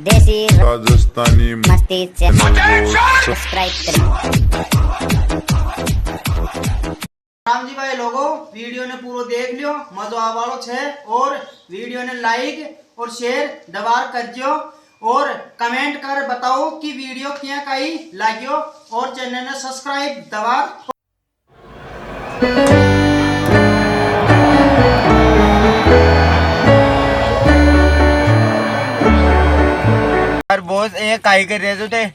देसी राजस्थानी मस्ती चैनल को सब्सक्राइब करें। राम जी भाई लोगों, वीडियो ने पूरा देख लियो, मजा आवालो छे और वीडियो ने लाइक और शेयर दबार कर दियो और कमेंट कर बताओ कि वीडियो क्या कहीं लागियो और चैनल ने सब्सक्राइब दबार। बॉस ए काई कर रहे थे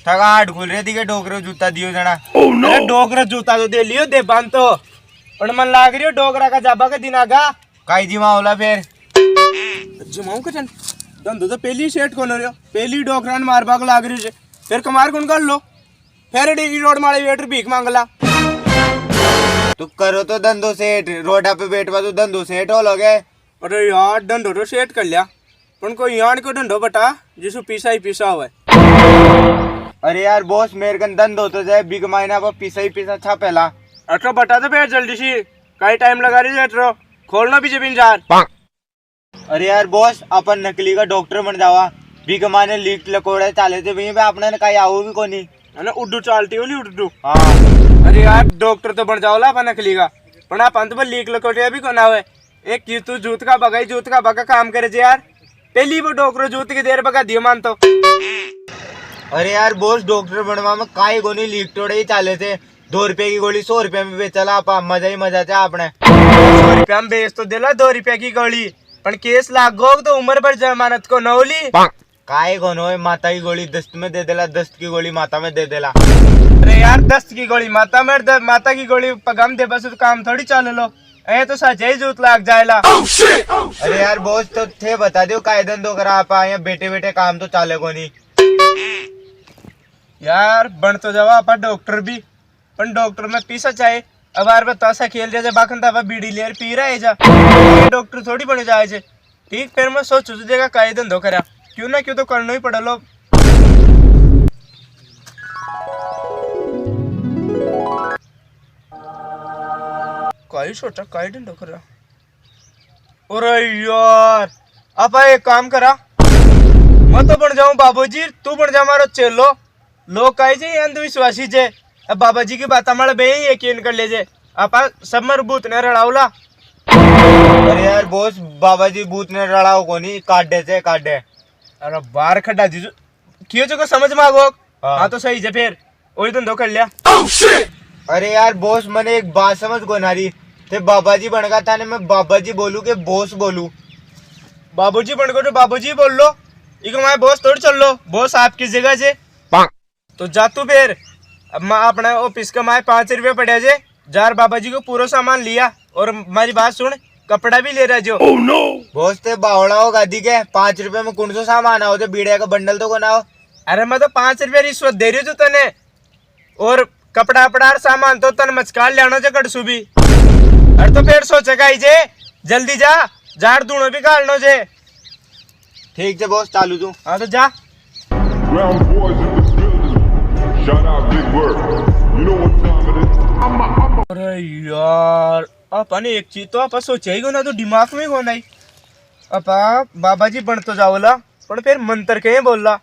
थका हाट खुल रहे थी के डोकरो जूता दियो जना। अरे डोकरा जूता तो दे लियो दे बांध तो पण मन लाग रही हो डोकरा का जाबा के दिन आगा काई जिमा होला फिर जमाऊ के धंधो तो पहली सेट कोन रहो पहली डोकरान मारबा को लाग रही है फिर कमार कौन कर लो फिर डीगी रोड मारे वेटर भीख मांगला तू करो तो धंधो सेठ रोडा पे बैठवा तो धंधो सेठ हो लोगे। अरे यार धंधो तो सेट कर लिया पण कोई यान को धंधो बता जिसको पीसा ही पीसा हुआ है। अरे यार बॉस मेरे कन धंधो तो जाए बिग मायना पर पीसा ही पीसा छा पहला अठरो बता दे फिर जल्दी सी कई टाइम लगा रही है खोलना भी जबीन जार। अरे यार बॉस अपन नकली का डॉक्टर बन जावा बिग माने लीक लकोड़े चाले थे वहीं पे अपने कहीं आओ भी कोनी है ना उड्डू चालती होली उड्डू। हाँ अरे यार डॉक्टर तो बन जाओला अपन नकली का पण अपन तो लीक लकोटिया भी कोना हुए एक की तू जूत का बगाई जूत का बगा काम करे जे यार पहली वो डॉक्टर जूत की देर बगा दियो मान तो। अरे यार बॉस डॉक्टर बनवा में काई गोनी लीक तोड़े ही चाले थे 2 रुपए की गोली 100 रुपए में बेचला आपा मजा ही मजा था आपने 100 रुपया में बेच तो दिला 2 रुपया की गोली पण केस लागो तो उम्र भर जमानत को नौली काय गोनो माता की गोली दस्त में दे देला दस्त की गोली माता में दे देला। अरे यार दस्त की गोली माता की गोली पगम दे बस तो काम थोड़ी चाल लो ए तो सच ही जूत लाग जाएला। अरे यार बॉस तो थे बता दियो काय धंधो करा आपा यहाँ बेटे बेटे काम तो चाले को नहीं यार बन तो जावा आपा डॉक्टर भी पण डॉक्टर में पीसा चाहे अब यार बता सा खेल जा बाखन तावा बीड़ी लेर पी रहा है जा डॉक्टर थोड़ी बन जाए छे ठीक फिर मैं सोचू तुझे काय धंधो करा क्यों ना क्यों तो करना ही पड़ा लो। काय सोचा काय धंधो करा अरे यार आप एक काम करा मैं तो बन जाऊं बाबूजी तू बन जा मारो चेलो लोग कहे जे अंधविश्वासी जे अब बाबा जी की बात हमारे बे यकीन कर ले जे आपा सब मर भूत ने रड़ावला। अरे यार बॉस बाबा जी भूत ने रड़ाओ को नहीं काटे से काटे अरे बार खड्डा जीजू क्यों जो को समझ में आगो हाँ तो सही जे फिर वही धंधो कर लिया। अरे यार बॉस मैंने एक बात समझ को ना रही थे बाबा जी बन गया था ने मैं बाबा जी बोलू के बॉस बोलू बाबूजी बन गो तो बाबूजी बोल लो इको मैं बॉस थोड़ी चल लो बॉस आपकी जगह जे तो जा तू फिर अब मैं अपना ऑफिस का माए 5 रुपये पड़े जे जार बाबा जी को पूरा सामान लिया और हमारी बात सुन कपड़ा भी ले रहा जो बॉस ते बावड़ा हो गादी के 5 रुपए में कौन सा सामान आओ तो बीड़े का बंडल तो कोना हो। अरे मैं तो 5 रुपये रिश्वत दे रही हूँ तने और कपड़ा अपड़ा सामान तो तन मचकार लेना जो कड़सू भी अरे तो फिर सोचेगा जे जल्दी जा जार दूनो भी गालनो जे ठीक है बॉस चालू तू हाँ तो जा। Ground boys in the building. Shout out Big Word. You know what time it is. अरे यार अपन एक चीज तो आप सोचा ही ना तो दिमाग में कौन आई अपा बाबा जी बन तो जाओला पर फिर मंत्र के बोलला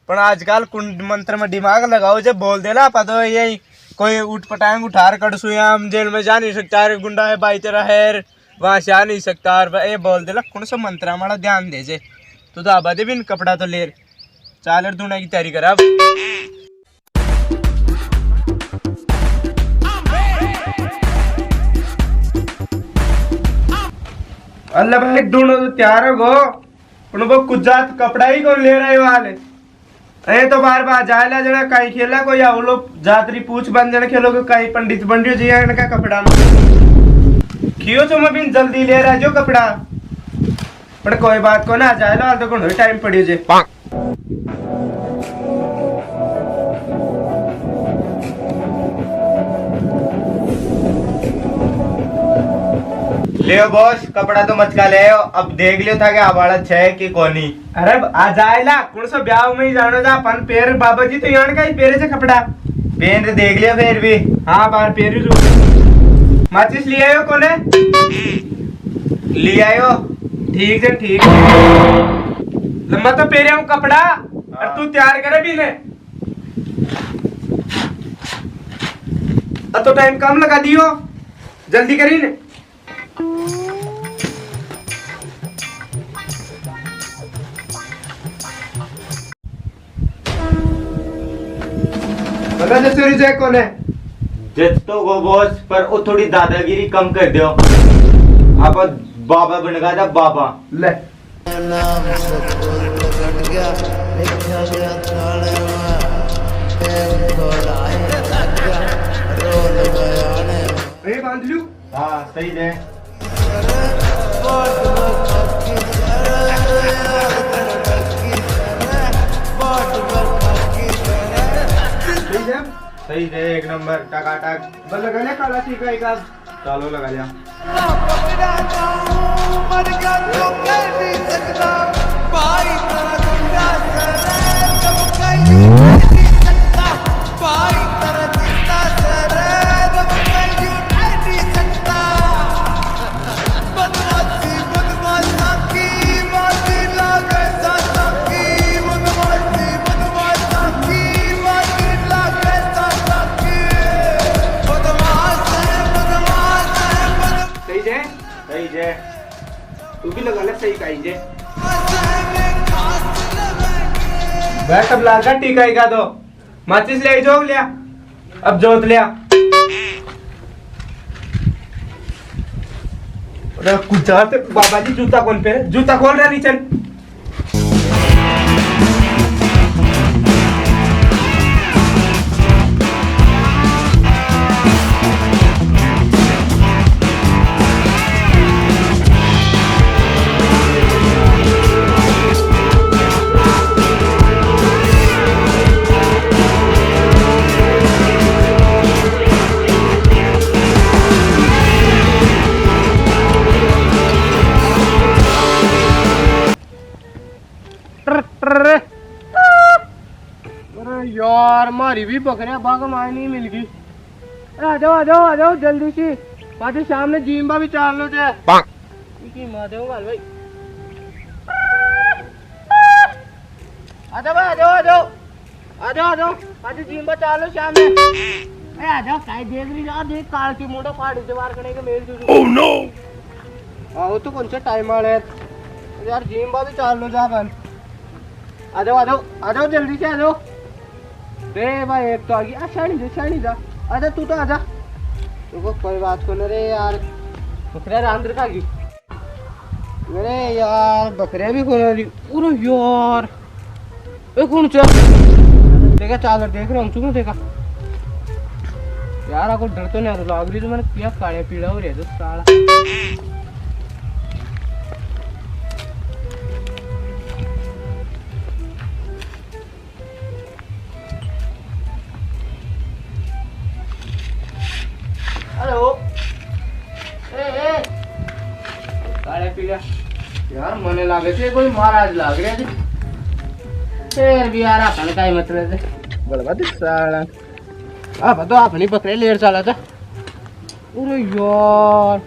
पर आजकल कुंड मंत्र में दिमाग लगाओ जब बोल देला अपा तो यही कोई उठ पटांग उठार कर सुयाम जेल में जा नहीं सकता है गुंडा है भाई तेरा है वहां से आ नहीं सकता ये बोल देला कौन सा मंत्र हमारा ध्यान दे जे तो आबा दे भी कपड़ा तो ले चालर दूना की तैयारी करा। अल्लाह भाई दोनों तो तैयार हो गो वो कुछ जात कपड़ा ही कौन ले रहे वाले ए तो बार बार जायला जरा कहीं खेला कोई आओ लोग जातरी पूछ बन जने खेलो कहीं पंडित बन रही जी इनका कपड़ा क्यों तुम अभी जल्दी ले रहा जो कपड़ा पर कोई बात को ना जायला तो कौन टाइम पड़ी जे लियो बॉस कपड़ा तो मचका ले अब देख लियो था कि आवाड़ा छे कि कोनी। अरे आ जायला कौन सा ब्याह में ही जानो जा पन पेर बाबा जी तो यान का ही पेरे से कपड़ा पेन देख लिया फिर भी हाँ बार पेरी माचिस ले आयो कोने ले आयो ठीक है ठीक मैं तो पहरे हूँ कपड़ा और तू तैयार करे भी ने अब तो टाइम कम लगा दियो जल्दी करी ने बता जैसे रिजेक्ट कौन है जितो को बॉस पर वो थोड़ी दादागिरी कम कर दो आप बाबा बन गया था बाबा ले बांध लू हाँ सही है सही है एक नंबर टकाटक बस लगा लिया काला टीका एक आध चालो लगा लिया सही है तू भी लगा ले सही काई जे बैठ अब लागा टीका ही का दो माचिस ले जो लिया अब जोत लिया कुछ जाते बाबा जी जूता कौन पे जूता खोल रहा नीचे यार हमारी भी बकरियां बाग मार नहीं मिल गई आ जाओ जल्दी से पाटी सामने जीम्बा भी चाल लो जे की मार दो गाल भाई आ जाओ पाटी जीम्बा चाल लो सामने ए आ जाओ काय देख रही जा देख काल की मोटा फाड़ी से वार करने के मेल जुड़ू ओह नो आओ तो कौन सा टाइम आ रहा है यार जीम्बा भी चाल लो जा बन आ जाओ जल्दी से आ जाओ रे भाई एक तो आ गई शानी जा आजा तू तो आजा तुमको कोई बात को न रे यार बकरिया रांद्र खा गई अरे यार बकरिया भी खोल रही अरे यार ए कौन चा देखा चादर देख रहा हूँ तू देखा यार आपको डर तो नहीं आ रहा लाग रही तो मैंने क्या काले पीड़ा हो रही है तो साला हेलो ए काले पीला यार मने लागे थे कोई महाराज लाग रहे थे फिर भी यार अपन का ही मतलब थे बड़बड़ साला अब तो अपनी बकरे लेर चला था अरे यार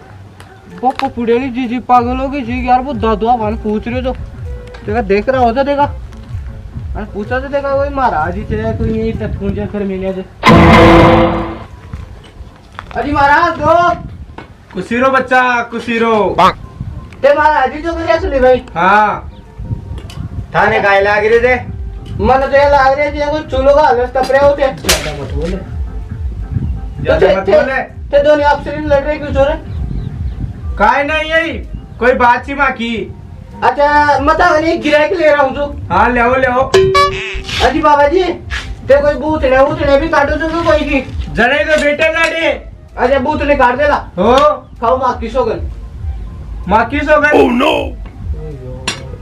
बक्को पुड़े नहीं जी पागल हो गई जी यार वो दादुआ वन पूछ रहे तो देखा देख रहा होता देखा और पूछा तो देखा कोई महाराज ही थे कोई यही तत्कुंज कर मिले थे अजी महाराज दो कुसीरो बच्चा कुसीरो ते महाराज जी जो क्या सुनी भाई हाँ थाने गाय लाग रहे थे मन तो ये लाग रहे थे कुछ चूलो का हलस तपरे होते ज्यादा मत बोले ते दोनों आपसे नहीं लड़ रहे क्यों छोरे काय नहीं यही कोई बात सी माँ की अच्छा मता मैंने गिरा के ले रहा हूँ तू हाँ ले आओ अजी बाबा जी ते कोई बूथने भी काटो तो कोई की जड़े तो बेटे लाडे अच्छा बूथने काट देला हो खाओ माकी सोगन माकी सोगन ओह नो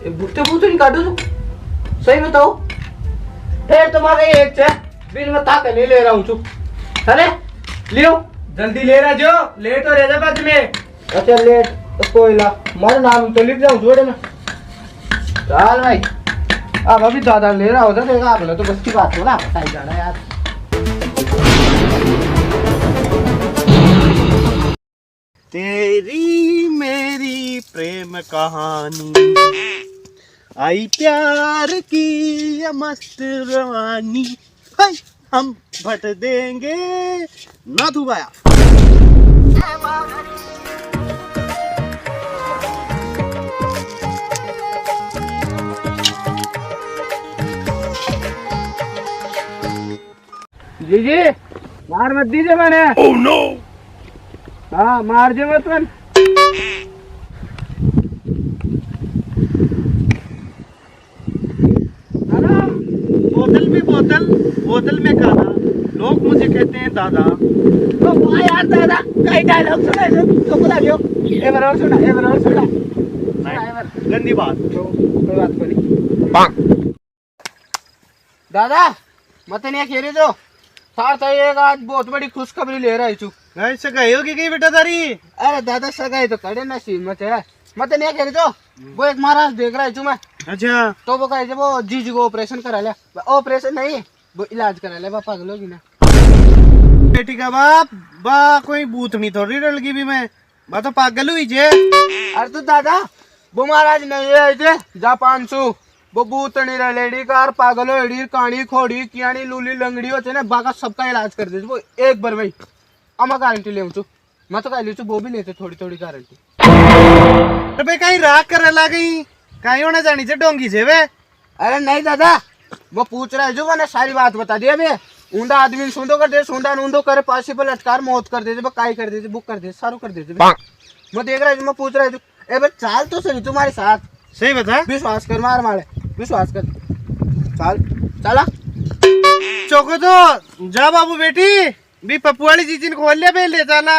बूथ नहीं काटो तू सही बताओ फिर तुम्हारे एक से बिन में ताकत नहीं ले रहा हूँ तू अरे लियो जल्दी ले रहा जो लेट हो रहा बाद में अच्छा लेट तो कोई ला मारा नाम तो लिख जाऊँ जोड़े में चल भाई अब अभी दादा ले रहा होता देखा आपने तो बस की बात हो ना बताई जाना यार तेरी मेरी प्रेम कहानी आई प्यार की ये मस्त रवानी, हाय हम भट देंगे ना दुबाया। जी जी मार मत दीजिए मैंने। Oh no. हाँ मार दे मत मन। बोतल में बोतल, बोतल में काला, लोग मुझे कहते हैं दादा। तो वाह यार दादा कई डायलॉग सुना है तो बुला लियो। एक बार और सुना, एक बार और सुना। गंदी बात। कोई बात नहीं। दादा मत नहीं खेले तो साथ एक आज बहुत बड़ी खुशखबरी ले रहा है। ऐसे कही होगी कहीं बेटा तारी। अरे दादा सगाई तो करे नसीब मत है। मत नहीं खेले तो वो एक महाराज देख रहा है मैं। अच्छा तो वो कहे वो जीजी को ऑपरेशन करा लिया। ऑपरेशन नहीं वो इलाज करा लिया। पागल होगी ना बेटी का बाप बा कोई भूतनी थोड़ी रल गई भी मैं बा तो पागल हुई जे। अरे तो दादा वो महाराज नहीं आए थे जापान सु वो भूतनी रलेडी कार पागल होड़ी कानी खोड़ी कियानी लूली लंगड़ी होते ना बाका सबका इलाज कर देते वो एक बार भाई। अमा गारंटी ले मैं तो कह ली वो भी लेते थोड़ी थोड़ी गारंटी। अबे कहीं राग कर ला गई कहीं होना जानी से डोंगी से वे। अरे नहीं दादा वो पूछ रहा है जो मैंने सारी बात बता दी। अबे ऊंधा आदमी सूंदो कर दे सूंधा नूंदो करे पासी पर लटकार मौत कर देते काई कर देते बुक कर दे सारू कर देते। मैं देख रहा है मैं पूछ रहा है ए भाई चाल तो सही तुम्हारे साथ। सही बता। विश्वास कर मार मारे विश्वास कर चाल चला चौको तो जा बाबू बेटी भी पप्पू वाली चीज खोल लिया पहले जाना।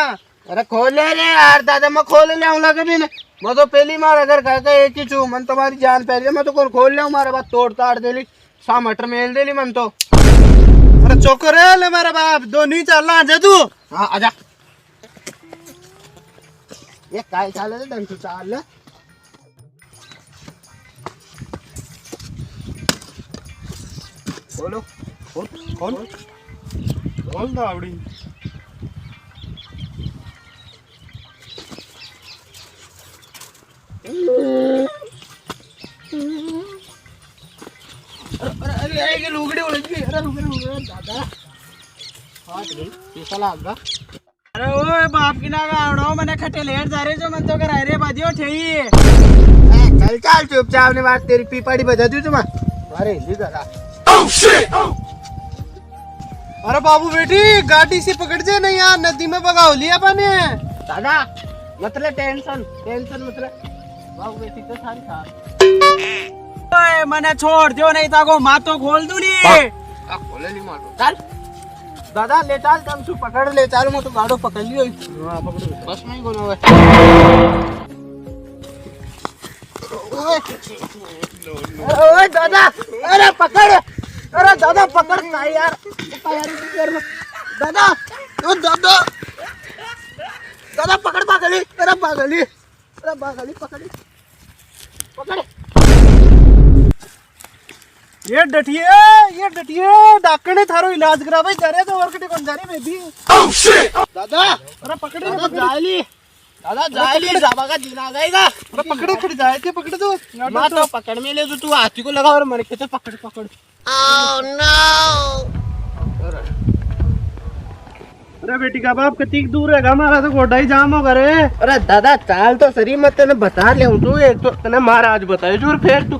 अरे खोल ले रे यार दादा मैं खोल ले आऊंगा कभी नहीं। मैं तो पहली मार अगर कह एक ही चू मन तुम्हारी जान पहले मैं तो कौन खोल ले मारे बात तोड़ ताड़ दे ली सा मटर मेल दे ली मन तो। अरे चौको रे ले मेरा बाप दोनों ही चलना आजा तू। हाँ आजा ये काय चाल है डंक चाल ले। बोलो कौन कौन दावड़ी अरे लुगड़ी उलझ गई। अरे लुगड़ी दादा हाथ गई शीशा लग गया। अरे ओए बाप की ना गावड़ो मैंने खटे लेट जा रहे जो मन तो कर रे बाजियो ठेई। चल चल चुपचाप ने बात तेरी पीपाड़ी बजा दी तुम। अरे हिली गला। अरे बाबू बेटी गाड़ी से पकड़ जे नहीं यार नदी में भगाओ लिया अपने। दादा मतलब टेंशन टेंशन मतलब बाबू बेटी तो सारी खा। ओए मैंने छोड़ दियो नहीं ताको माँ तो खोल दूनी। खोले ली मारो चल दादा ले चल तुम सु पकड़ ले चल मैं तो गाड़ो पकड़ लियो। हां पकड़ बस में ही बोलो ओए दादा अरे पकड़ अरे दादा पकड़ ना यार दादा ओ दादा दादा पकड़ पागली अरे पागली अरे पागली पकड़ पकड़ ये डटिए डॉक्टर ने थारो इलाज करा भाई जा रहे तो और कटे कौन जा रही बेबी। दादा अरे पकड़े दादा जाली दादा जाली जाबा का दिन आ गएगा। अरे पकड़े खड़ जाए थे पकड़े तो मैं तो पकड़ में ले जो तू हाथी को लगा और मर के तो पकड़ पकड़। ओह नो अरे बेटी का बाप कतीक दूर है हमारा तो गोड्डा ही जाम होगा रे। अरे दादा चाल तो सरी मत तेने बता ले तू एक तो तने महाराज बताए जो फिर तू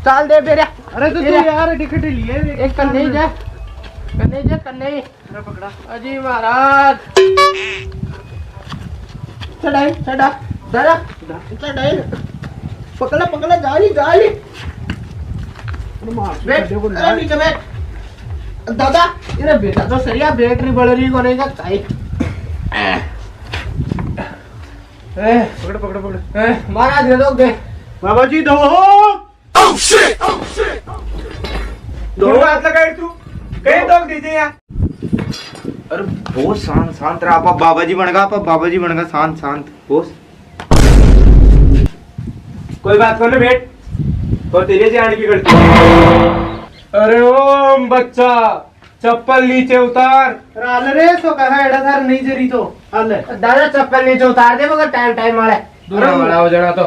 चाल दे बेरा। अरे तो तू यार टिकट लिए एक कन्ने जा कन्ने पकड़ा। अजी महाराज चढ़ाई चढ़ा दादा चढ़ाई पकड़ा पकड़ा जाली जाली बैठ नीचे बैठ दादा ये बेटा तो सरिया बैटरी बढ़ रही कोनेगा चाहिए। पकड़ पकड़ पकड़ महाराज दे दोगे बाबा जी दो दो हाथ लगाए तू कहीं दो दीजिए यार। अरे बहुत शांत शांत रहा आप बाबा जी बनगा शांत शांत बोस। कोई बात कर ले बेट और तेरे से आने की करती। अरे ओ बच्चा चप्पल नीचे उतार राल रे तो कहा एड़ा थार नहीं जरी तो हाल दादा चप्पल नीचे उतार दे मगर टाइम टाइम वाला दूर वाला हो जाना तो।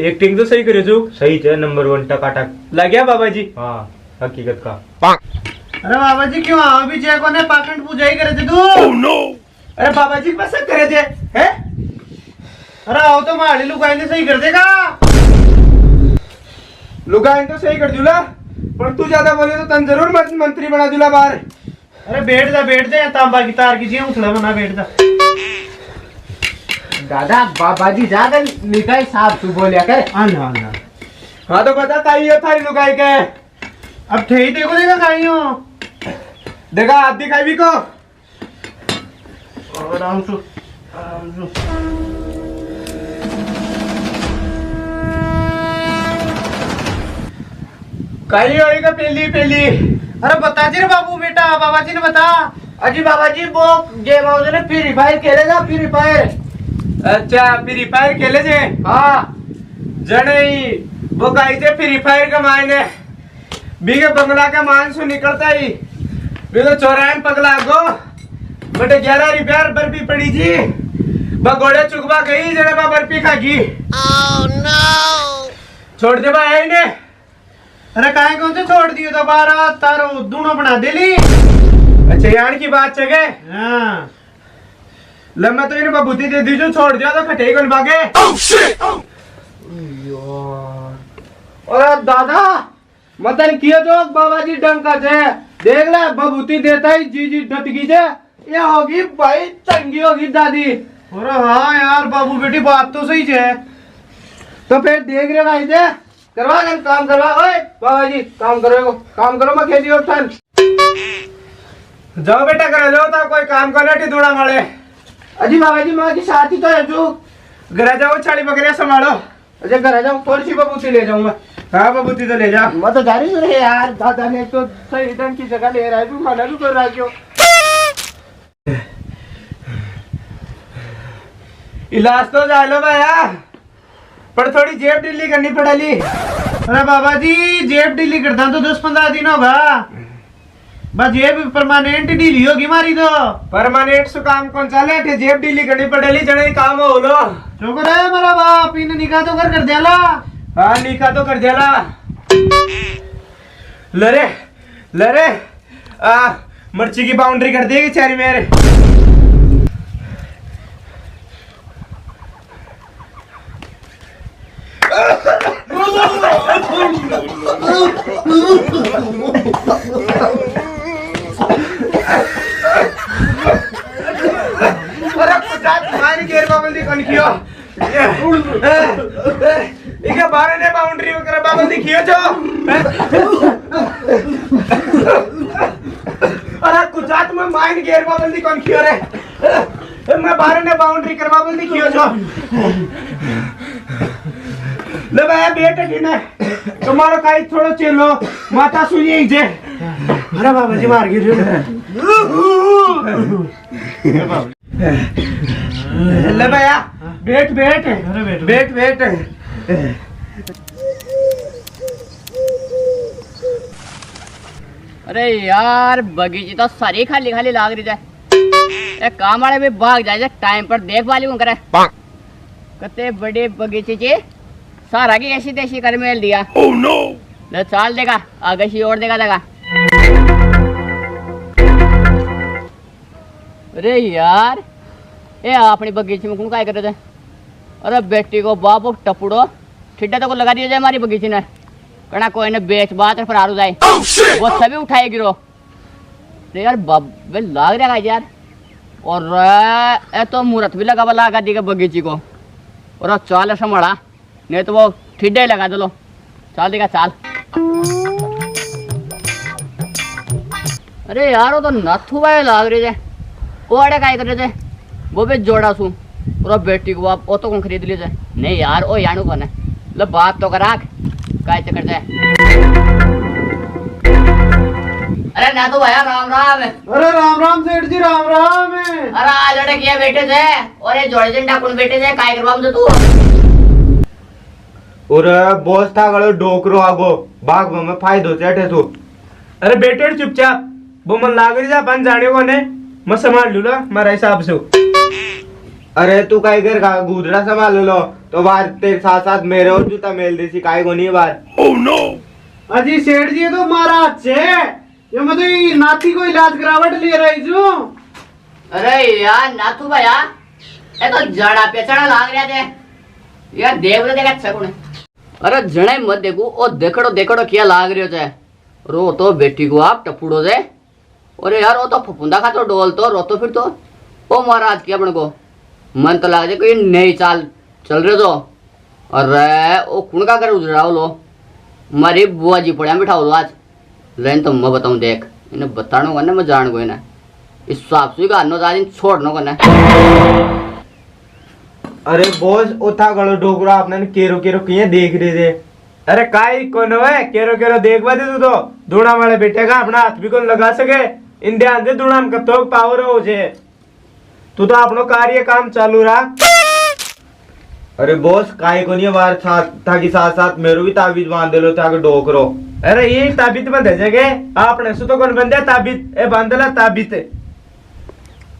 एक्टिंग तो सही करे जो सही है, नंबर 1 टकाटक। लग गया बाबा जी। हाँ हकीकत का। अरे बाबा जी क्यों आओ भी जय कोने पाखंड पूजा ही करे थे तू? अरे बाबा जी बस करे थे हैं? अरे आओ तो माड़ी लुगाई सही कर देगा। लुगाई तो सही कर दूला, पर तू ज्यादा बोले तो तन जरूर मंत्री बना दूला बाहर। अरे बैठ जा तांबा की तार की हौसला बना बैठ जा। दादा बाबा जी ज्यादा निकाय साहब तू बोलिया कर। अन्ना हाँ तो बता काई है थारी लुगाई के? अब थे ही देखो देगा कहीं हो। देखा आप दिखाई भी को। आराम से काई होएगा पहली। अरे बता जी रे बाबू बेटा, बाबा जी ने बता। अजी बाबा जी वो जे बाबू ने फ्री फायर खेले ना, फ्री फायर। अच्छा फ्री फायर खेले जे? हाँ जने वो काई थे फ्री फायर का मायने बीगे बंगला का मान सु निकलता ही भी तो चौरायन पगला गो बटे 11 रुपया बर्फी पड़ी जी बगोड़े चुकवा गई जने बा बर्फी खागी। छोड़ दे बा है ने। अरे काहे कौन से छोड़ दियो दोबारा तारो दोनों बना दे ली। अच्छा यार की बात चगे। हाँ लम्बा तो इन्हें बबूती दे दी जो छोड़ दिया तो खटे कौन भागे। अरे दादा मतन किया तो बाबा जी डंका से देख ले बबूती देता ही जी डटकी से ये होगी भाई चंगी होगी दादी। अरे हाँ यार बाबू बेटी बात तो सही है। तो फिर देख रहे भाई से करवा कर काम करवा। ओए बाबा जी काम करो मैं खेती उठन। जाओ बेटा करे जाओ तो कोई काम कर ले थोड़ा मारे। अजी बाबा जी माँ की साथी तो है जो घर जाओ छाड़ी बकरियां संभालो। अच्छा घर जाऊँ थोड़ी सी बबूती ले जाऊंगा। हाँ बबूती तो ले जा। मैं तो जा रही हूँ यार दादा ने तो सही ढंग की जगह ले रहा है तू मना भी कर रहा क्यों? इलाज तो जा लो भैया पर थोड़ी जेब ढीली करनी पड़ेगी। अरे बाबा जी जेब ढीली करता तो 10-15 दिन होगा बस जेब परमानेंट ढीली होगी मारी तो। परमानेंट सु काम कौन चले थे जेब ढीली करनी पड़ेगी जने काम हो लो। शुक्र है मेरा बाप इन निकाह तो कर दिया। हाँ निका तो कर दिया लरे मर्ची की बाउंड्री कर देगी चारी मेरे। अरे कुछ मारी गेर बाबंदी कौन कियो? इके बारे ने बाउंड्री वगैरह बाबंदी कियो जो? अरे कुछ में माइन गेर बाबंदी कौन कियो रे? मैं बारे ने बाउंड्री कर बाबंदी कियो जो? ले भाई बेटा की ने तुम्हारा काई थोड़ा चलो माता सुनिए जे। अरे बाबा जी मार गिर ले भैया बैठ बैठ। अरे यार बगीची तो सारी खाली खाली लाग रही है। काम वाले भी भाग जाए टाइम पर देखभाल ही करे। कते बड़े बगीचे चे सारा की ऐसी तैसी कर मेल दिया। ले चाल देगा आगे सी और देगा। अरे यार ये अपनी बगीचे में कौन काय कर रहे थे? अरे बेटी को बाप टपुड़ो ठिड्डा तो को लगा दिया जाए हमारी बगीचे ने कना कोई ने बेच बात फरार हो जाए वो सभी उठाए गिरो। अरे यार बब्बे लाग रहा है यार। और ए तो मुहूर्त भी लगा देगा बगीची को। और चाल संभाला नहीं तो वो ठिड्डा ही लगा दो लो। चाल देगा चाल। अरे यार वो तो नथु भाई लाग रहे थे वो अड़े काय कर रहे थे वो भी जोड़ा सू और बेटी को आप तो कौन खरीद लीजिए? नहीं यार ओ यानू कौन है? लो बात तो करा काय चक्कर जाए। अरे ना तो भैया राम राम। अरे राम राम सेठ जी राम राम। अरे आज अड़े किया बेटे थे और ये जोड़े जन डाकुन बेटे थे काय करवा हम तू? और बॉस था गलो डोकरो आगो बाग में फायदो चेठे तू। अरे बेटे चुपचाप वो मन लाग रही जा अपन जाने को ने मैं संभाल लूला मारा हिसाब से। अरे तू काय कर का गुदड़ा संभाल लो तो बाहर तेरे साथ साथ मेरे और जूता मेल देसी काय को नहीं है बाहर। अजी सेठ जी ये तो महाराज छे ये मतलब ये नाती को इलाज करावट ले रही छू। अरे यार नाथू भैया ये तो जड़ा पेचड़ा लाग रहा थे यार देख ले देखा अच्छा कौन अरे जड़े मत देखो ओ देखड़ो क्या लाग रही है रो तो बेटी को आप टपूड़ो दे अरे यार वो तो फुफुंदा खा तो डोल तो रो तो फिर तो ओ महाराज क्या अपन को मन तो लग जाए कोई नई चाल चल रहे तो अरे ओ कुण का कर उजड़ाओ लो मारी बुआ जी पड़ा बिठाओ लो आज लेन तो मैं बताऊं देख इन्हें बतानो करना मैं जान को इन्हें इस हिसाब से का दिन छोड़नो करना। अरे बॉस उठा गलो डोकरा आपने केरो केरो किए देख रहे थे। अरे काय कौन है केरो केरो देख बा दे तू तो दूना वाले बेटे का अपना हाथ भी कौन लगा सके इन ध्यान दे दूना में कतो पावर हो जे तू तो अपनो कार्य काम चालू रहा। अरे बॉस काय को नहीं बार साथ ताकि साथ साथ मेरो भी ताबीज बांध दे लो ताकि डोकरो। अरे ये ताबीज में दे जगे आपने सु तो कौन बंदे ताबीज ए बांधला ताबीज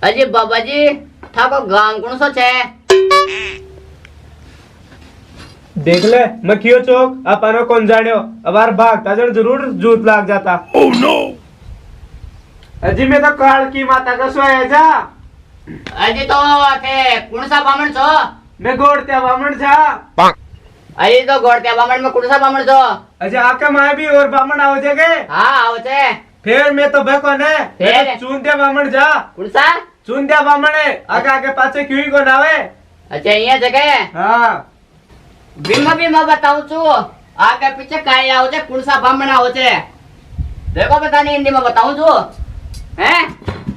अजी बाबा जी था को गांव कौन सो छे देख ले मैं क्यों चौक अपनो कौन जानियो अबार भागता जन जरूर जूत लाग जाता। ओह नो अजी मैं तो काल की माता का सोया जा अजी तो थे कौन सा बामण छो मैं गोड़त्या बामण जा अजी तो गोड़त्या बामण में कौन सा बामण छो अजी आके माए भी और बामण आओ जगे हाँ आओ छे फिर मैं तो बेकौन है फिर? चूंत्या बामण जा कौन सा चूंत्या बामण है आगे आगे पाछे क्यों ही को नावे। अच्छा ये जगह हाँ बीमा बताऊं छु आगे पीछे काय आओ छे कौन सा बामण आओ छे देखो पता नहीं हिंदी में बताऊं छु हैं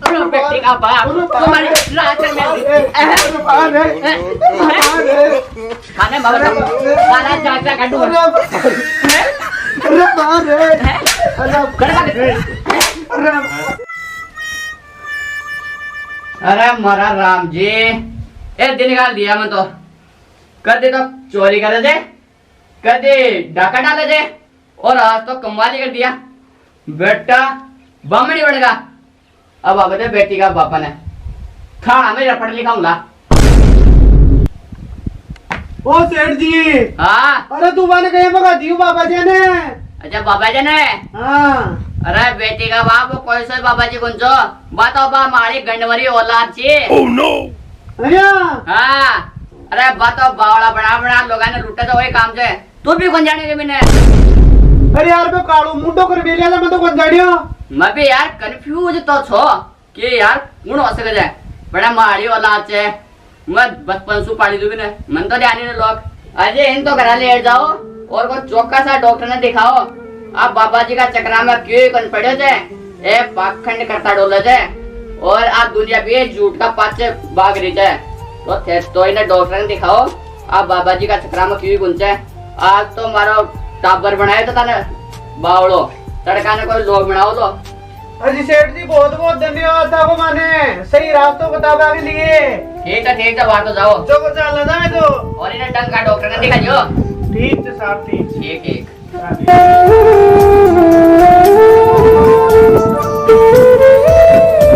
बेटी का बाप तुम्हारी राशन में खाने में सारा जाचा काटू अरे मारा राम जी एक दिन निकाल दिया मैं तो कदे तो चोरी करे थे कदे डाका डाले थे और आज तो कमाली कर दिया बेटा बामणी बनेगा अब आगे बेटी का पापा ने खाना में रपट लिखाऊंगा। ओ सेठ जी हाँ अरे तू मैंने कहीं भगा दियो बाबा जी ने। अच्छा बाबा जी ने हाँ अरे बेटी का बाप कोई से बाबा जी कुंजो बताओ बा मारी गंडवरी औलाद छी। ओह नो अया हाँ अरे बताओ बावड़ा बना लोगा ने लुटे तो वही काम से तू भी कौन जाने के मैंने अरे यार मैं कालू मुंडो कर बेलिया मैं तो कौन जानियो मैं भी यार कंफ्यूज तो छो कि यार कौन हो सके जाए बड़ा मारी औलाद से मैं बचपन से पाली दूं ने मन तो ध्यान नहीं लोग अजय इन तो घरा ले जाओ और को चौका सा डॉक्टर ने दिखाओ आप बाबा जी का चक्रा में क्यों कन पड़े थे ए पाखंड करता डोले थे और आप दुनिया भी झूठ का पाचे भाग रही थे तो इन्हें डॉक्टर ने दिखाओ आप बाबा जी का चक्रा में क्यों गुंजे आज तो मारो टाबर बनाए तो ताने बावड़ो तड़का ने कोई लोग बनाओ तो अजी सेठ जी बहुत बहुत धन्यवाद आपको माने सही रास्तों बतावा के लिए। ठीक है बाहर तो जाओ जो को चल रहा है तो और इन्हें डंग का डॉक्टर ने दिखा दियो ठीक है साहब ठीक ठीक